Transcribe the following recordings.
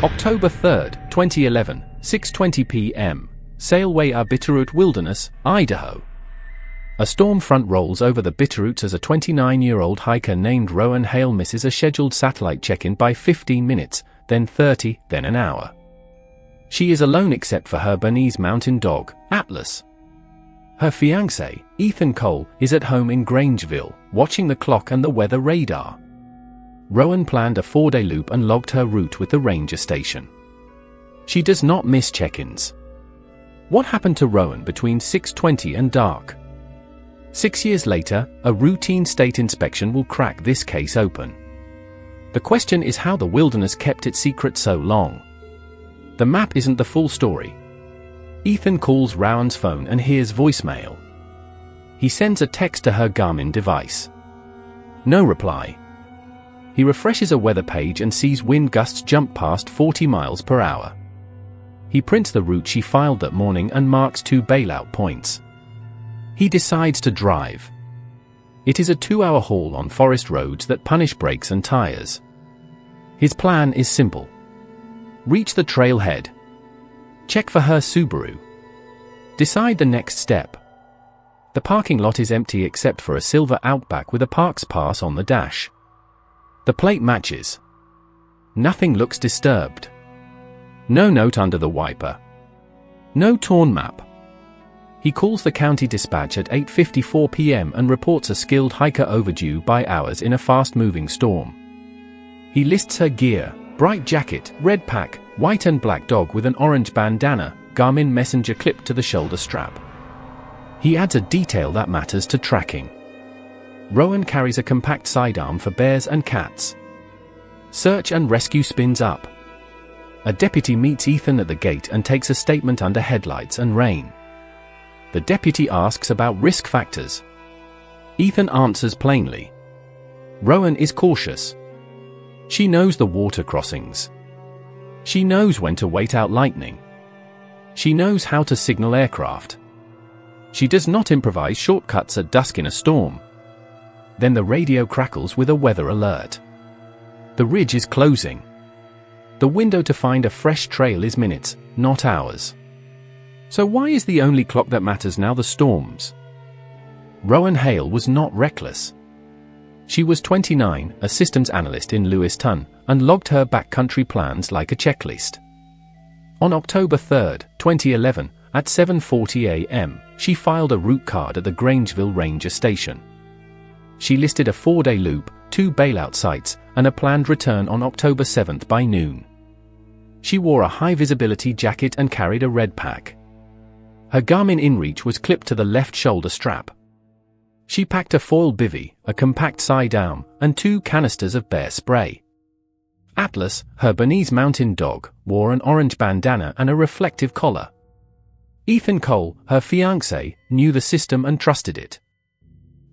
October 3, 2011, 6:20 p.m. Sailway Bitterroot Wilderness, Idaho. A storm front rolls over the Bitterroots as a 29-year-old hiker named Rowan Hale misses a scheduled satellite check-in by 15 minutes, then 30, then an hour. She is alone except for her Bernese mountain dog, Atlas. Her fiancé, Ethan Cole, is at home in Grangeville, watching the clock and the weather radar. Rowan planned a 4-day loop and logged her route with the ranger station. She does not miss check-ins. What happened to Rowan between 6:20 and dark? 6 years later, a routine state inspection will crack this case open. The question is how the wilderness kept its secret so long. The map isn't the full story. Ethan calls Rowan's phone and hears voicemail. He sends a text to her Garmin device. No reply. He refreshes a weather page and sees wind gusts jump past 40 miles per hour. He prints the route she filed that morning and marks 2 bailout points. He decides to drive. It is a 2-hour haul on forest roads that punish brakes and tires. His plan is simple. Reach the trailhead. Check for her Subaru. Decide the next step. The parking lot is empty except for a silver Outback with a parks pass on the dash. The plate matches. Nothing looks disturbed. No note under the wiper. No torn map. He calls the county dispatch at 8:54 p.m. and reports a skilled hiker overdue by hours in a fast-moving storm. He lists her gear: bright jacket, red pack, white and black dog with an orange bandana, Garmin messenger clipped to the shoulder strap. He adds a detail that matters to tracking. Rowan carries a compact sidearm for bears and cats. Search and rescue spins up. A deputy meets Ethan at the gate and takes a statement under headlights and rain. The deputy asks about risk factors. Ethan answers plainly. Rowan is cautious. She knows the water crossings. She knows when to wait out lightning. She knows how to signal aircraft. She does not improvise shortcuts at dusk in a storm. Then the radio crackles with a weather alert. The ridge is closing. The window to find a fresh trail is minutes, not hours. So why is the only clock that matters now the storms? Rowan Hale was not reckless. She was 29, a systems analyst in Lewiston, and logged her backcountry plans like a checklist. On October 3, 2011, at 7:40 a.m., she filed a route card at the Grangeville Ranger Station. She listed a 4-day loop, 2 bailout sites, and a planned return on October 7 by noon. She wore a high-visibility jacket and carried a red pack. Her Garmin InReach was clipped to the left shoulder strap. She packed a foil bivvy, a compact sidearm, and 2 canisters of bear spray. Atlas, her Bernese mountain dog, wore an orange bandana and a reflective collar. Ethan Cole, her fiancé, knew the system and trusted it.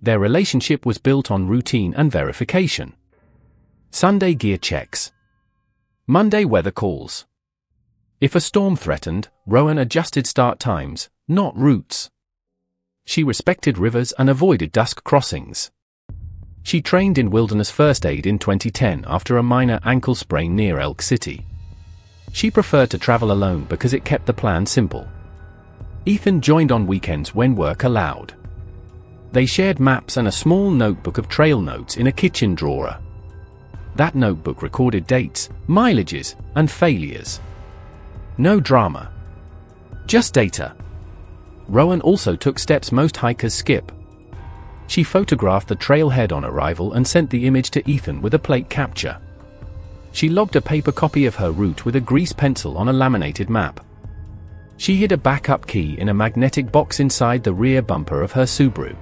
Their relationship was built on routine and verification. Sunday gear checks. Monday weather calls. If a storm threatened, Rowan adjusted start times, not routes. She respected rivers and avoided dusk crossings. She trained in wilderness first aid in 2010 after a minor ankle sprain near Elk City. She preferred to travel alone because it kept the plan simple. Ethan joined on weekends when work allowed. They shared maps and a small notebook of trail notes in a kitchen drawer. That notebook recorded dates, mileages, and failures. No drama. Just data. Rowan also took steps most hikers skip. She photographed the trailhead on arrival and sent the image to Ethan with a plate capture. She logged a paper copy of her route with a grease pencil on a laminated map. She hid a backup key in a magnetic box inside the rear bumper of her Subaru.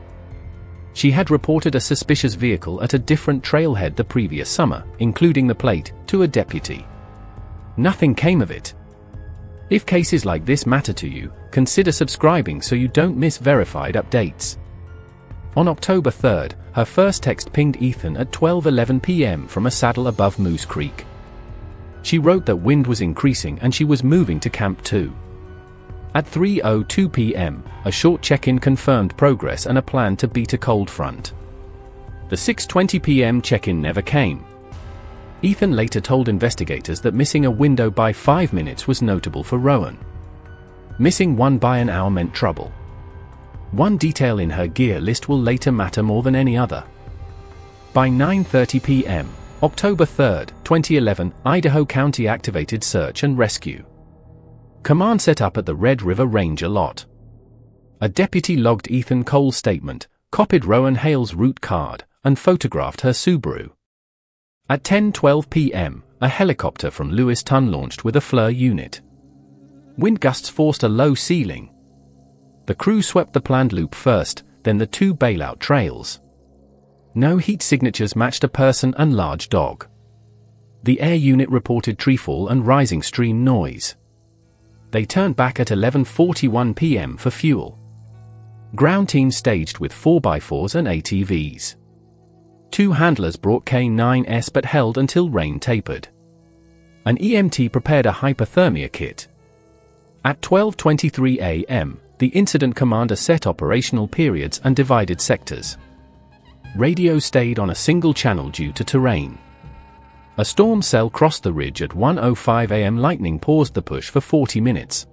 She had reported a suspicious vehicle at a different trailhead the previous summer, including the plate, to a deputy. Nothing came of it. If cases like this matter to you, consider subscribing so you don't miss verified updates. On October 3, her first text pinged Ethan at 12:11 p.m. from a saddle above Moose Creek. She wrote that wind was increasing and she was moving to Camp 2. At 3:02 p.m., a short check-in confirmed progress and a plan to beat a cold front. The 6:20 p.m. check-in never came. Ethan later told investigators that missing a window by 5 minutes was notable for Rowan. Missing one by an hour meant trouble. One detail in her gear list will later matter more than any other. By 9:30 p.m., October 3, 2011, Idaho County activated search and rescue. Command set up at the Red River Ranger lot. A deputy logged Ethan Cole's statement, copied Rowan Hale's route card, and photographed her Subaru. At 10:12 p.m., a helicopter from Lewiston launched with a FLIR unit. Wind gusts forced a low ceiling. The crew swept the planned loop first, then the 2 bailout trails. No heat signatures matched a person and large dog. The air unit reported treefall and rising stream noise. They turned back at 11:41 p.m. for fuel. Ground teams staged with 4x4s and ATVs. 2 handlers brought K9s but held until rain tapered. An EMT prepared a hypothermia kit. At 12:23 a.m., the incident commander set operational periods and divided sectors. Radio stayed on a single channel due to terrain. A storm cell crossed the ridge at 1:05 a.m. Lightning paused the push for 40 minutes.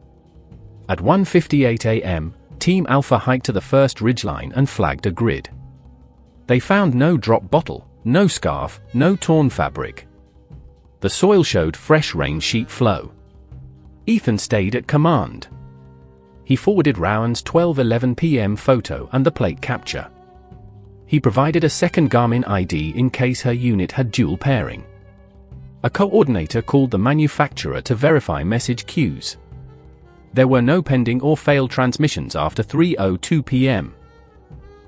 At 1:58 a.m., Team Alpha hiked to the first ridgeline and flagged a grid. They found no drop bottle, no scarf, no torn fabric. The soil showed fresh rain sheet flow. Ethan stayed at command. He forwarded Rowan's 12:11 p.m. photo and the plate capture. He provided a second Garmin ID in case her unit had dual pairing. A coordinator called the manufacturer to verify message queues. There were no pending or failed transmissions after 3:02 p.m.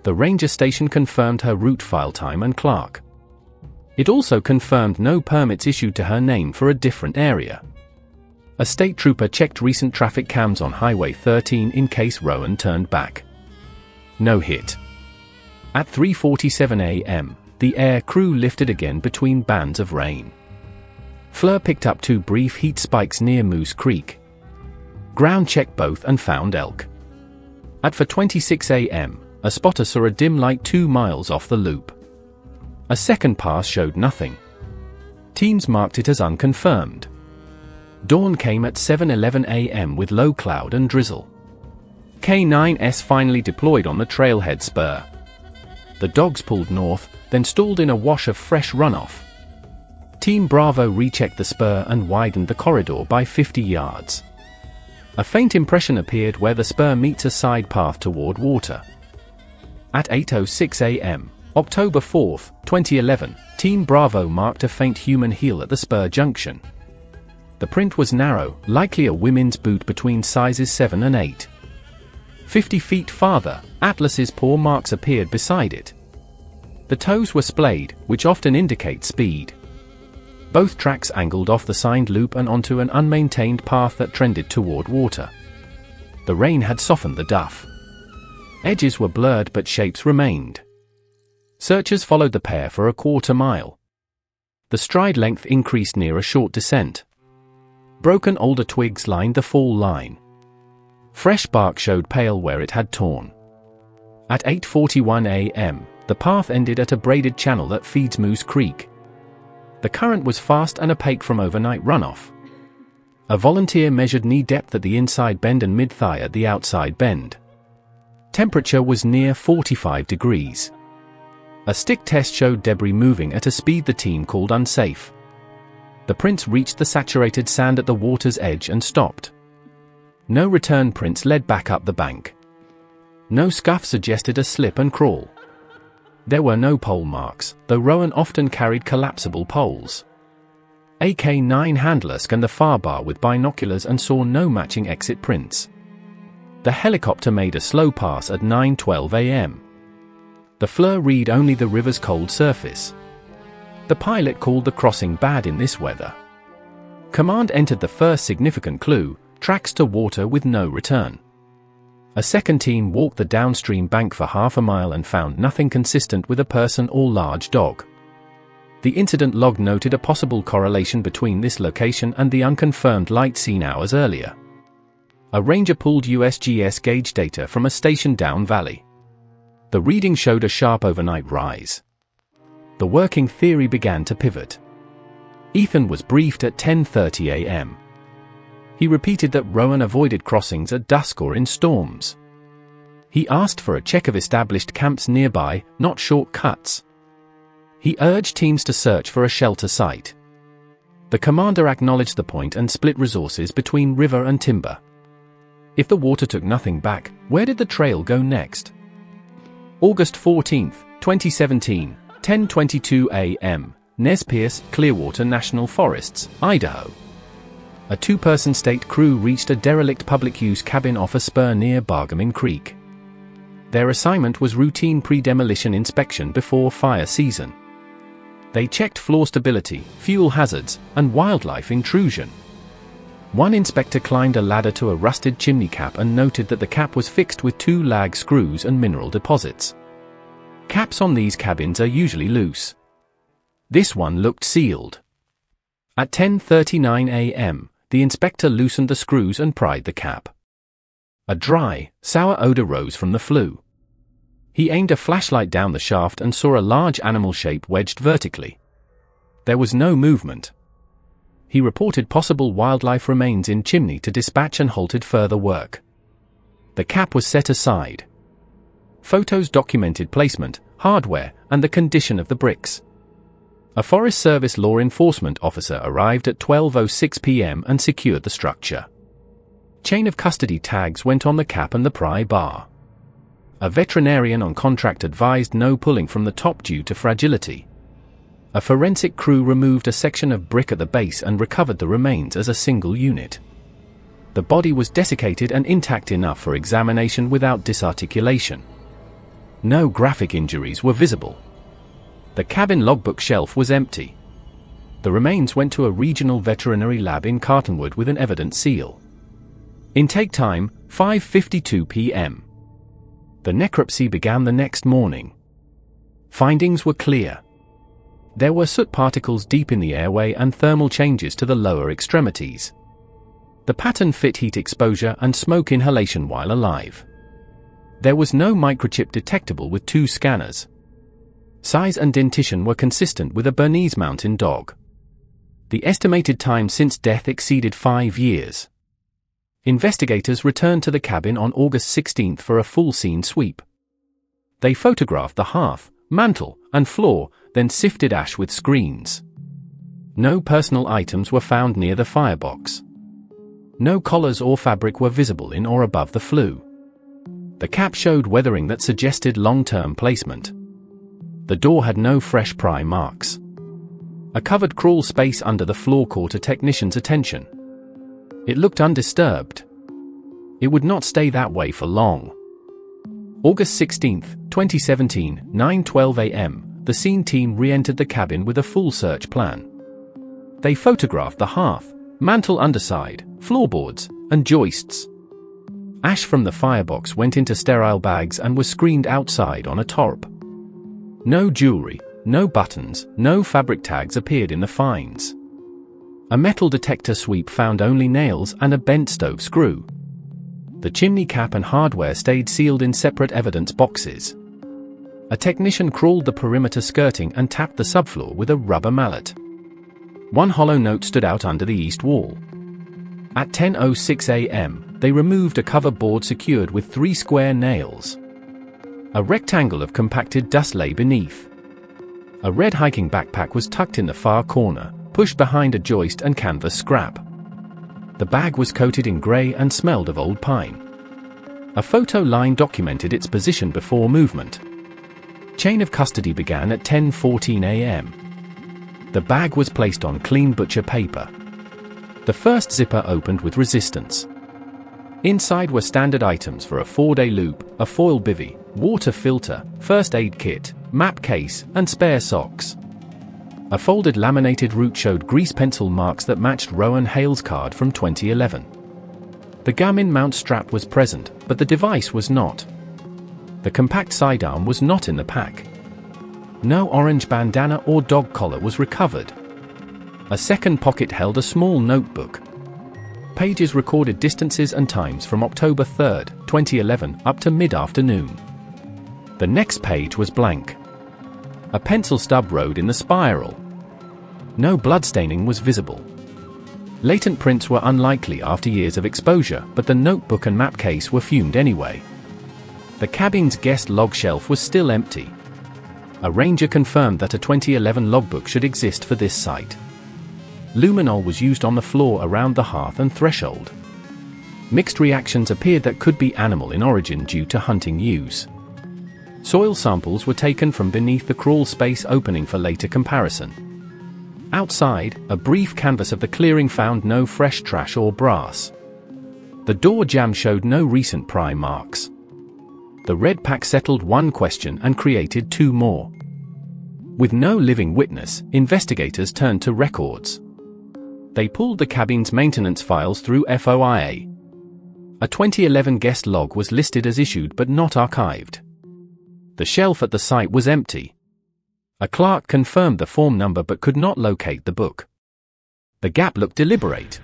The ranger station confirmed her route file time and clerk. It also confirmed no permits issued to her name for a different area. A state trooper checked recent traffic cams on Highway 13 in case Rowan turned back. No hit. At 3:47 a.m., the air crew lifted again between bands of rain. FLIR picked up 2 brief heat spikes near Moose Creek. Ground checked both and found elk. At 4:26 a.m., a spotter saw a dim light 2 miles off the loop. A second pass showed nothing. Teams marked it as unconfirmed. Dawn came at 7:11 a.m. with low cloud and drizzle. K9s finally deployed on the trailhead spur. The dogs pulled north, then stalled in a wash of fresh runoff. Team Bravo rechecked the spur and widened the corridor by 50 yards. A faint impression appeared where the spur meets a side path toward water. At 8:06 a.m., October 4, 2011, Team Bravo marked a faint human heel at the spur junction. The print was narrow, likely a women's boot between sizes 7 and 8. 50 feet farther, Atlas's paw marks appeared beside it. The toes were splayed, which often indicates speed. Both tracks angled off the signed loop and onto an unmaintained path that trended toward water. The rain had softened the duff. Edges were blurred but shapes remained. Searchers followed the pair for a quarter mile. The stride length increased near a short descent. Broken older twigs lined the fall line. Fresh bark showed pale where it had torn. At 8:41 a.m., the path ended at a braided channel that feeds Moose Creek. The current was fast and opaque from overnight runoff. A volunteer measured knee depth at the inside bend and mid-thigh at the outside bend. Temperature was near 45 degrees. A stick test showed debris moving at a speed the team called unsafe. The prints reached the saturated sand at the water's edge and stopped. No return prints led back up the bank. No scuff suggested a slip and crawl. There were no pole marks, though Rowan often carried collapsible poles. A K9 handler scanned the far bar with binoculars and saw no matching exit prints. The helicopter made a slow pass at 9:12 a.m. The FLIR read only the river's cold surface. The pilot called the crossing bad in this weather. Command entered the first significant clue, tracks to water with no return. A second team walked the downstream bank for half a mile and found nothing consistent with a person or large dog. The incident log noted a possible correlation between this location and the unconfirmed light seen hours earlier. A ranger pulled USGS gauge data from a station down valley. The reading showed a sharp overnight rise. The working theory began to pivot. Ethan was briefed at 10:30 a.m. He repeated that Rowan avoided crossings at dusk or in storms. He asked for a check of established camps nearby, not shortcuts. He urged teams to search for a shelter site. The commander acknowledged the point and split resources between river and timber. If the water took nothing back, where did the trail go next? August 14, 2017, 10:22 a.m., Nez Perce, Clearwater National Forests, Idaho. A two-person state crew reached a derelict public-use cabin off a spur near Bargamin Creek. Their assignment was routine pre-demolition inspection before fire season. They checked floor stability, fuel hazards, and wildlife intrusion. One inspector climbed a ladder to a rusted chimney cap and noted that the cap was fixed with 2 lag screws and mineral deposits. Caps on these cabins are usually loose. This one looked sealed. At 10:39 a.m., the inspector loosened the screws and pried the cap. A dry, sour odor rose from the flue. He aimed a flashlight down the shaft and saw a large animal shape wedged vertically. There was no movement. He reported possible wildlife remains in chimney to dispatch and halted further work. The cap was set aside. Photos documented placement, hardware, and the condition of the bricks. A Forest Service law enforcement officer arrived at 12:06 p.m. and secured the structure. Chain of custody tags went on the cap and the pry bar. A veterinarian on contract advised no pulling from the top due to fragility. A forensic crew removed a section of brick at the base and recovered the remains as a single unit. The body was desiccated and intact enough for examination without disarticulation. No graphic injuries were visible. The cabin logbook shelf was empty. The remains went to a regional veterinary lab in Cartonwood with an evidence seal. Intake time, 5:52 p.m. The necropsy began the next morning. Findings were clear. There were soot particles deep in the airway and thermal changes to the lower extremities. The pattern fit heat exposure and smoke inhalation while alive. There was no microchip detectable with 2 scanners. Size and dentition were consistent with a Bernese Mountain Dog. The estimated time since death exceeded 5 years. Investigators returned to the cabin on August 16 for a full scene sweep. They photographed the hearth, mantel, and floor, then sifted ash with screens. No personal items were found near the firebox. No collars or fabric were visible in or above the flue. The cap showed weathering that suggested long-term placement. The door had no fresh pry marks. A covered crawl space under the floor caught a technician's attention. It looked undisturbed. It would not stay that way for long. August 16, 2017, 9:12 a.m., the scene team re-entered the cabin with a full search plan. They photographed the hearth, mantel underside, floorboards, and joists. Ash from the firebox went into sterile bags and was screened outside on a tarp. No jewelry, no buttons, no fabric tags appeared in the finds. A metal detector sweep found only nails and a bent stove screw. The chimney cap and hardware stayed sealed in separate evidence boxes. A technician crawled the perimeter skirting and tapped the subfloor with a rubber mallet. One hollow note stood out under the east wall. At 10:06 a.m., they removed a cover board secured with 3 square nails. A rectangle of compacted dust lay beneath. A red hiking backpack was tucked in the far corner, pushed behind a joist and canvas scrap. The bag was coated in grey and smelled of old pine. A photo line documented its position before movement. Chain of custody began at 10:14 a.m. The bag was placed on clean butcher paper. The first zipper opened with resistance. Inside were standard items for a 4-day loop, a foil bivvy, water filter, first aid kit, map case, and spare socks. A folded laminated route showed grease pencil marks that matched Rowan Hale's card from 2011. The Garmin mount strap was present, but the device was not. The compact sidearm was not in the pack. No orange bandana or dog collar was recovered. A second pocket held a small notebook. Pages recorded distances and times from October 3, 2011 up to mid-afternoon. The next page was blank. A pencil stub rode in the spiral. No bloodstaining was visible. Latent prints were unlikely after years of exposure, but the notebook and map case were fumed anyway. The cabin's guest log shelf was still empty. A ranger confirmed that a 2011 logbook should exist for this site. Luminol was used on the floor around the hearth and threshold. Mixed reactions appeared that could be animal in origin due to hunting use. Soil samples were taken from beneath the crawl space opening for later comparison. Outside, a brief canvass of the clearing found no fresh trash or brass. The door jamb showed no recent pry marks. The red pack settled one question and created two more. With no living witness, investigators turned to records. They pulled the cabin's maintenance files through FOIA. A 2011 guest log was listed as issued but not archived. The shelf at the site was empty. A clerk confirmed the form number but could not locate the book. The gap looked deliberate.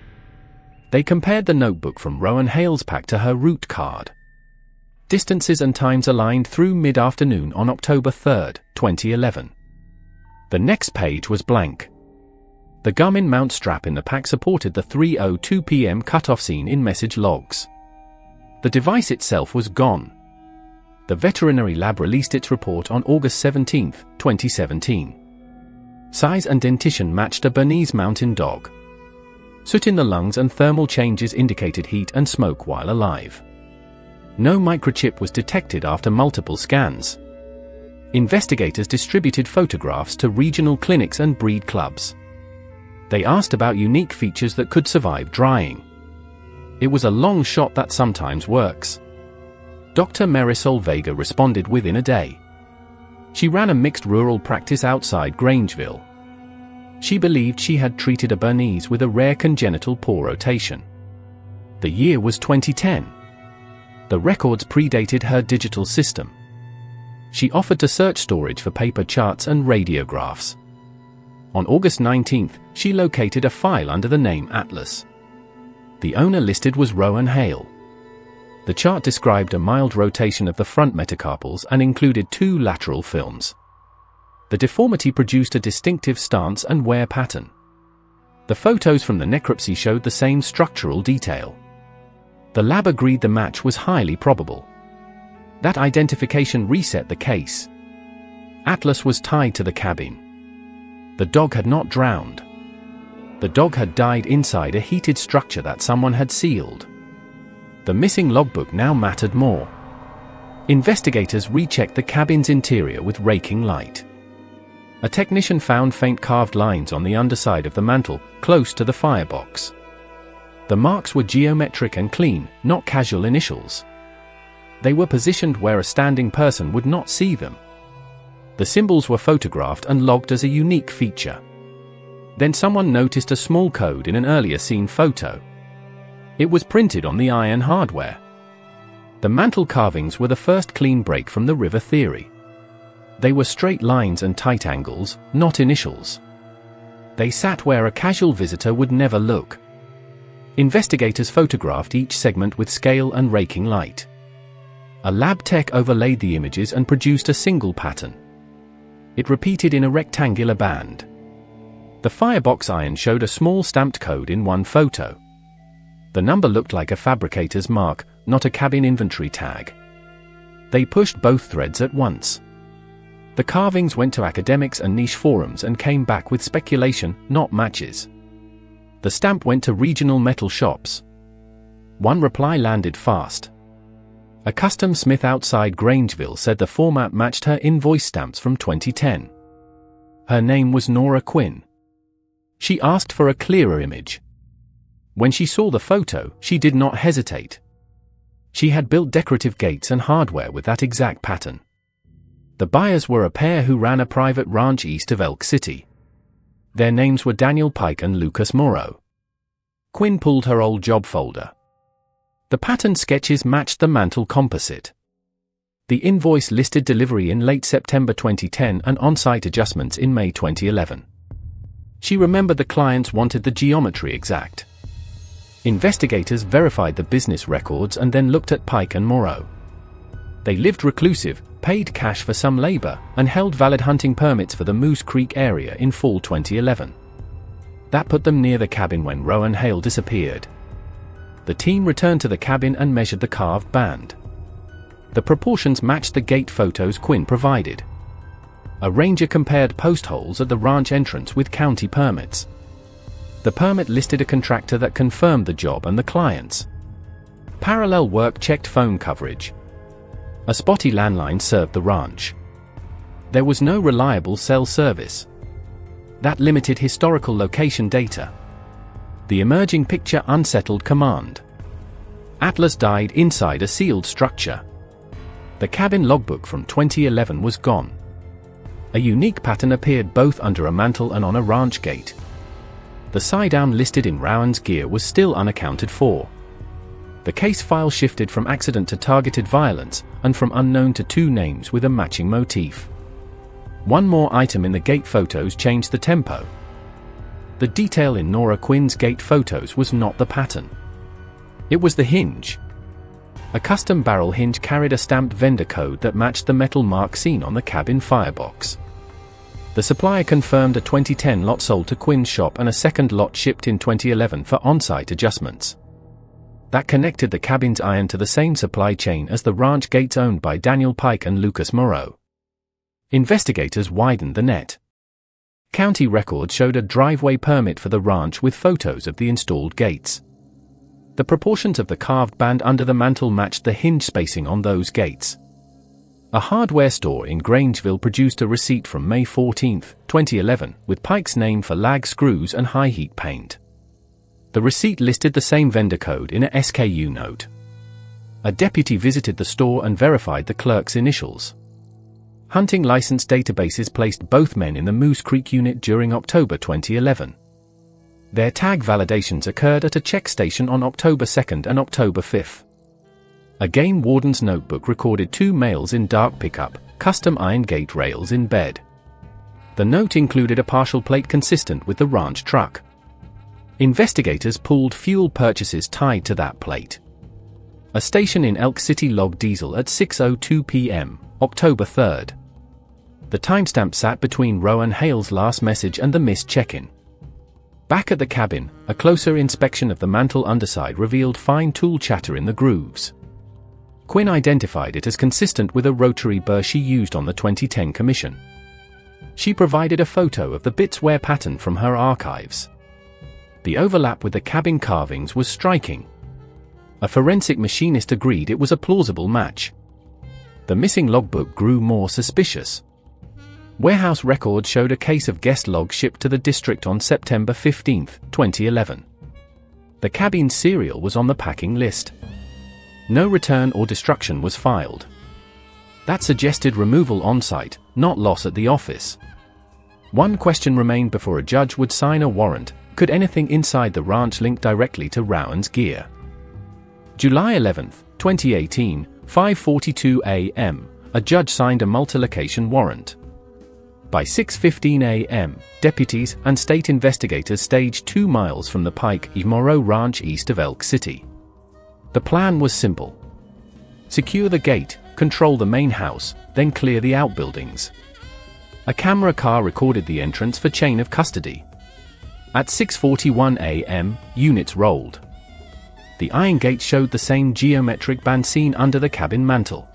They compared the notebook from Rowan Hale's pack to her route card. Distances and times aligned through mid-afternoon on October 3, 2011. The next page was blank. The Garmin mount strap in the pack supported the 3:02 p.m. cutoff seen in message logs. The device itself was gone. The veterinary lab released its report on August 17, 2017. Size and dentition matched a Bernese Mountain Dog. Soot in the lungs and thermal changes indicated heat and smoke while alive. No microchip was detected after multiple scans. Investigators distributed photographs to regional clinics and breed clubs. They asked about unique features that could survive drying. It was a long shot that sometimes works. Dr. Marisol Vega responded within a day. She ran a mixed rural practice outside Grangeville. She believed she had treated a Bernese with a rare congenital paw rotation. The year was 2010. The records predated her digital system. She offered to search storage for paper charts and radiographs. On August 19, she located a file under the name Atlas. The owner listed was Rowan Hale. The chart described a mild rotation of the front metacarpals and included two lateral films. The deformity produced a distinctive stance and wear pattern. The photos from the necropsy showed the same structural detail. The lab agreed the match was highly probable. That identification reset the case. Atlas was tied to the cabin. The dog had not drowned. The dog had died inside a heated structure that someone had sealed. The missing logbook now mattered more. Investigators rechecked the cabin's interior with raking light. A technician found faint carved lines on the underside of the mantel, close to the firebox. The marks were geometric and clean, not casual initials. They were positioned where a standing person would not see them. The symbols were photographed and logged as a unique feature. Then someone noticed a small code in an earlier seen photo. It was printed on the iron hardware. The mantel carvings were the first clean break from the river theory. They were straight lines and tight angles, not initials. They sat where a casual visitor would never look. Investigators photographed each segment with scale and raking light. A lab tech overlaid the images and produced a single pattern. It repeated in a rectangular band. The firebox iron showed a small stamped code in one photo. The number looked like a fabricator's mark, not a cabin inventory tag. They pushed both threads at once. The carvings went to academics and niche forums and came back with speculation, not matches. The stamp went to regional metal shops. One reply landed fast. A custom smith outside Grangeville said the format matched her invoice stamps from 2010. Her name was Nora Quinn. She asked for a clearer image. When she saw the photo, she did not hesitate. She had built decorative gates and hardware with that exact pattern. The buyers were a pair who ran a private ranch east of Elk City. Their names were Daniel Pike and Lucas Morrow. Quinn pulled her old job folder. The pattern sketches matched the mantle composite. The invoice listed delivery in late September 2010 and on-site adjustments in May 2011. She remembered the clients wanted the geometry exact. Investigators verified the business records and then looked at Pike and Morrow. They lived reclusive, paid cash for some labor, and held valid hunting permits for the Moose Creek area in fall 2011. That put them near the cabin when Rowan Hale disappeared. The team returned to the cabin and measured the carved band. The proportions matched the gate photos Quinn provided. A ranger compared post holes at the ranch entrance with county permits. The permit listed a contractor that confirmed the job and the clients. Parallel work checked phone coverage. A spotty landline served the ranch. There was no reliable cell service. That limited historical location data. The emerging picture unsettled command. Atlas died inside a sealed structure. The cabin logbook from 2011 was gone. A unique pattern appeared both under a mantle and on a ranch gate. The side-down listed in Rowan's gear was still unaccounted for. The case file shifted from accident to targeted violence, and from unknown to two names with a matching motif. One more item in the gate photos changed the tempo. The detail in Nora Quinn's gate photos was not the pattern. It was the hinge. A custom barrel hinge carried a stamped vendor code that matched the metal mark seen on the cabin firebox. The supplier confirmed a 2010 lot sold to Quinn's shop and a second lot shipped in 2011 for on-site adjustments. That connected the cabin's iron to the same supply chain as the ranch gates owned by Daniel Pike and Lucas Moreau. Investigators widened the net. County records showed a driveway permit for the ranch with photos of the installed gates. The proportions of the carved band under the mantle matched the hinge spacing on those gates. A hardware store in Grangeville produced a receipt from May 14, 2011, with Pike's name for lag screws and high heat paint. The receipt listed the same vendor code in a SKU note. A deputy visited the store and verified the clerk's initials. Hunting license databases placed both men in the Moose Creek unit during October 2011. Their tag validations occurred at a check station on October 2 and October 5. A game warden's notebook recorded two males in dark pickup, custom iron gate rails in bed. The note included a partial plate consistent with the ranch truck. Investigators pulled fuel purchases tied to that plate. A station in Elk City logged diesel at 6:02 p.m., October 3. The timestamp sat between Rowan Hale's last message and the missed check-in. Back at the cabin, a closer inspection of the mantle underside revealed fine tool chatter in the grooves. Quinn identified it as consistent with a rotary burr she used on the 2010 commission. She provided a photo of the bits wear pattern from her archives. The overlap with the cabin carvings was striking. A forensic machinist agreed it was a plausible match. The missing logbook grew more suspicious. Warehouse records showed a case of guest logs shipped to the district on September 15, 2011. The cabin's serial was on the packing list. No return or destruction was filed. That suggested removal on-site, not loss at the office. One question remained before a judge would sign a warrant: could anything inside the ranch link directly to Rowan's gear? July 11, 2018, 5:42 a.m., a judge signed a multi-location warrant. By 6:15 a.m., deputies and state investigators staged 2 miles from the Pike E. Moreau Ranch east of Elk City. The plan was simple. Secure the gate, control the main house, then clear the outbuildings. A camera car recorded the entrance for chain of custody. At 6:41 a.m., units rolled. The iron gate showed the same geometric band seen under the cabin mantle.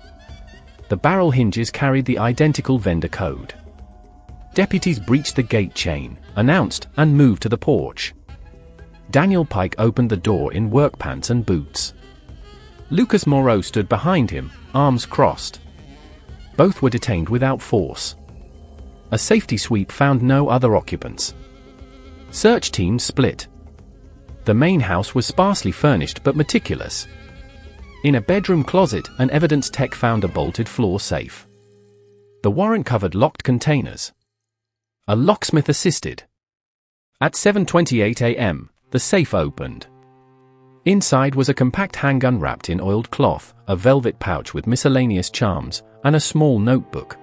The barrel hinges carried the identical vendor code. Deputies breached the gate chain, announced, and moved to the porch. Daniel Pike opened the door in work pants and boots. Lucas Moreau stood behind him, arms crossed. Both were detained without force. A safety sweep found no other occupants. Search teams split. The main house was sparsely furnished but meticulous. In a bedroom closet, an evidence tech found a bolted floor safe. The warrant covered locked containers. A locksmith assisted. At 7:28 a.m., the safe opened. Inside was a compact handgun wrapped in oiled cloth, a velvet pouch with miscellaneous charms, and a small notebook.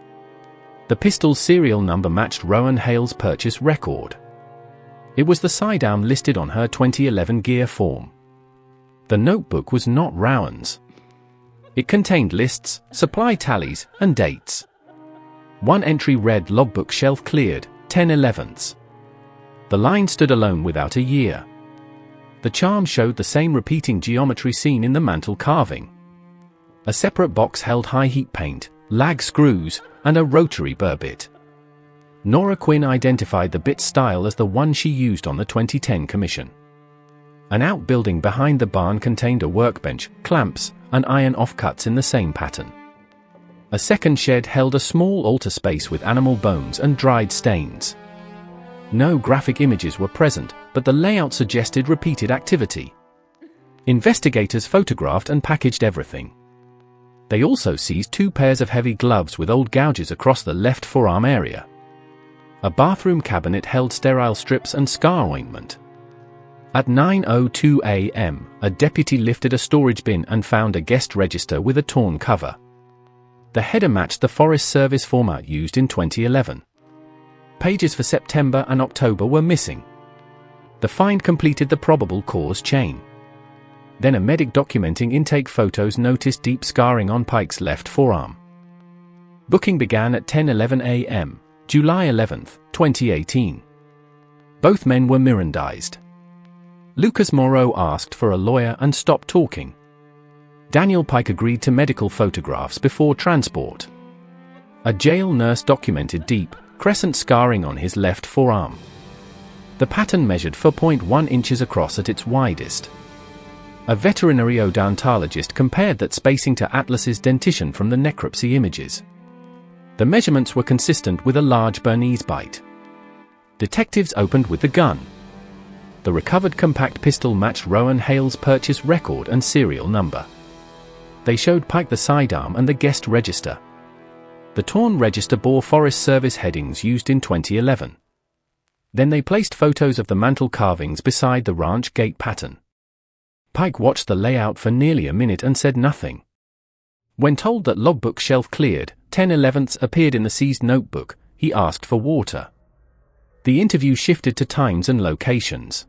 The pistol's serial number matched Rowan Hale's purchase record. It was the side-arm listed on her 2011 gear form. The notebook was not Rowan's. It contained lists, supply tallies, and dates. One entry read: logbook shelf cleared, 10/11. The line stood alone without a year. The charm showed the same repeating geometry seen in the mantle carving. A separate box held high heat paint, lag screws, and a rotary burr bit. Nora Quinn identified the bit's style as the one she used on the 2010 commission. An outbuilding behind the barn contained a workbench, clamps, and iron offcuts in the same pattern. A second shed held a small altar space with animal bones and dried stains. No graphic images were present, but the layout suggested repeated activity. Investigators photographed and packaged everything. They also seized 2 pairs of heavy gloves with old gouges across the left forearm area. A bathroom cabinet held sterile strips and scar ointment. At 9:02 a.m., a deputy lifted a storage bin and found a guest register with a torn cover. The header matched the Forest Service format used in 2011. Pages for September and October were missing. The find completed the probable cause chain. Then a medic documenting intake photos noticed deep scarring on Pike's left forearm. Booking began at 10:11 a.m., July 11, 2018. Both men were Mirandized. Lucas Moreau asked for a lawyer and stopped talking. Daniel Pike agreed to medical photographs before transport. A jail nurse documented deep, crescent scarring on his left forearm. The pattern measured 4.1 inches across at its widest. A veterinary odontologist compared that spacing to Atlas's dentition from the necropsy images. The measurements were consistent with a large Bernese bite. Detectives opened with the gun. The recovered compact pistol matched Rowan Hale's purchase record and serial number. They showed Pike the sidearm and the guest register. The torn register bore Forest Service headings used in 2011. Then they placed photos of the mantle carvings beside the ranch gate pattern. Pike watched the layout for nearly a minute and said nothing. When told that logbook shelf cleared, 10/11 appeared in the seized notebook, he asked for water. The interview shifted to times and locations.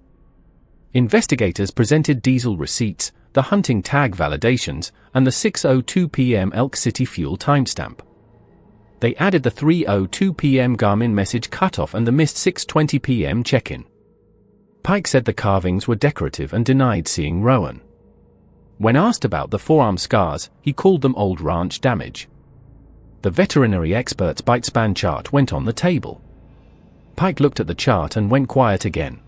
Investigators presented diesel receipts, the hunting tag validations, and the 6:02 p.m. Elk City fuel timestamp. They added the 3:02 p.m. Garmin message cutoff and the missed 6:20 p.m. check-in. Pike said the carvings were decorative and denied seeing Rowan. When asked about the forearm scars, he called them old ranch damage. The veterinary expert's bite span chart went on the table. Pike looked at the chart and went quiet again.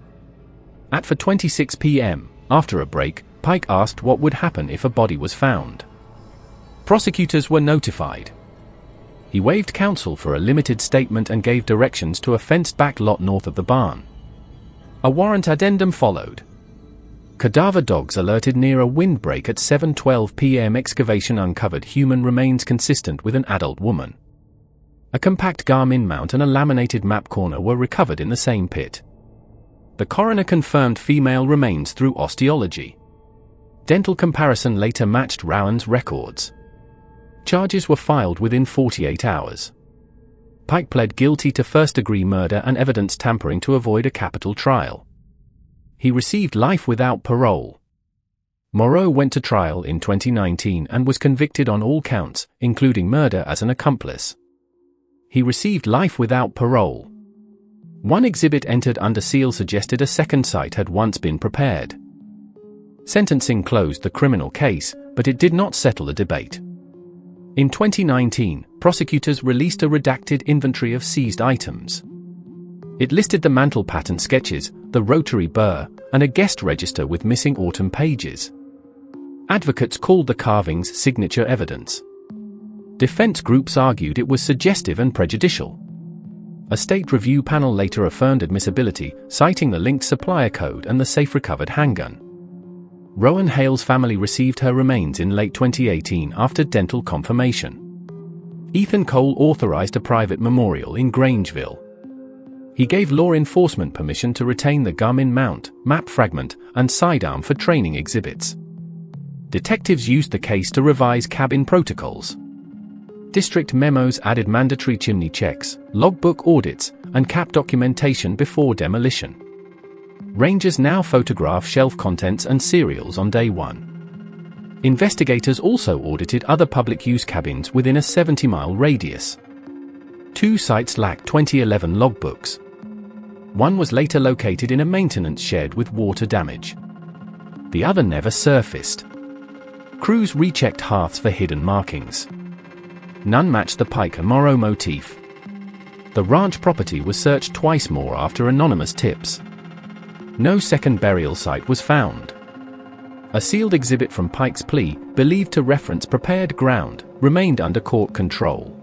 At 4:26 p.m., after a break, Pike asked what would happen if a body was found. Prosecutors were notified. He waived counsel for a limited statement and gave directions to a fenced-back lot north of the barn. A warrant addendum followed. Cadaver dogs alerted near a windbreak at 7:12 p.m. Excavation uncovered human remains consistent with an adult woman. A compact Garmin mount and a laminated map corner were recovered in the same pit. The coroner confirmed female remains through osteology. Dental comparison later matched Rowan's records. Charges were filed within 48 hours. Pike pled guilty to first-degree murder and evidence tampering to avoid a capital trial. He received life without parole. Moreau went to trial in 2019 and was convicted on all counts, including murder as an accomplice. He received life without parole. One exhibit entered under seal suggested a second site had once been prepared. Sentencing closed the criminal case, but it did not settle the debate. In 2019, prosecutors released a redacted inventory of seized items. It listed the mantle pattern sketches, the rotary burr, and a guest register with missing autumn pages. Advocates called the carvings signature evidence. Defense groups argued it was suggestive and prejudicial. A state review panel later affirmed admissibility, citing the linked supplier code and the safe-recovered handgun. Rowan Hale's family received her remains in late 2018 after dental confirmation. Ethan Cole authorized a private memorial in Grangeville. He gave law enforcement permission to retain the Garmin mount, map fragment, and sidearm for training exhibits. Detectives used the case to revise cabin protocols. District memos added mandatory chimney checks, logbook audits, and cap documentation before demolition. Rangers now photograph shelf contents and serials on day one. Investigators also audited other public use cabins within a 70-mile radius. 2 sites lacked 2011 logbooks. One was later located in a maintenance shed with water damage. The other never surfaced. Crews rechecked hearths for hidden markings. None matched the Pike and Morrow motif. The ranch property was searched twice more after anonymous tips. No second burial site was found. A sealed exhibit from Pike's plea, believed to reference prepared ground, remained under court control.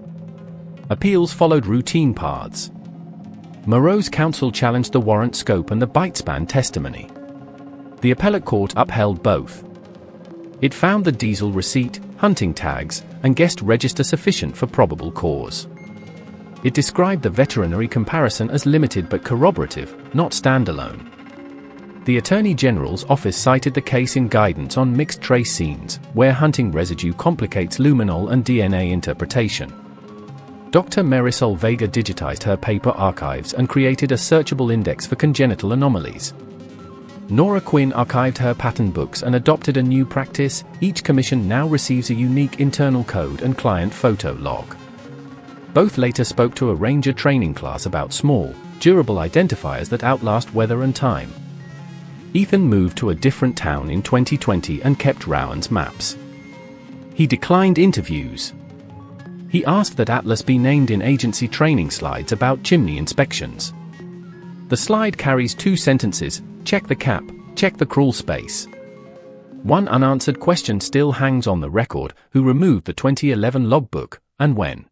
Appeals followed routine paths. Morrow's counsel challenged the warrant scope and the bitespan testimony. The appellate court upheld both. It found the diesel receipt, hunting tags, and guest register sufficient for probable cause. It described the veterinary comparison as limited but corroborative, not standalone. The Attorney General's office cited the case in guidance on mixed trace scenes, where hunting residue complicates luminol and DNA interpretation. Dr. Marisol Vega digitized her paper archives and created a searchable index for congenital anomalies. Nora Quinn archived her pattern books and adopted a new practice. Each commission now receives a unique internal code and client photo log. Both later spoke to a ranger training class about small, durable identifiers that outlast weather and time. Ethan moved to a different town in 2020 and kept Rowan's maps. He declined interviews. He asked that Atlas be named in agency training slides about chimney inspections. The slide carries 2 sentences: check the cap, check the crawl space. One unanswered question still hangs on the record: who removed the 2011 logbook, and when?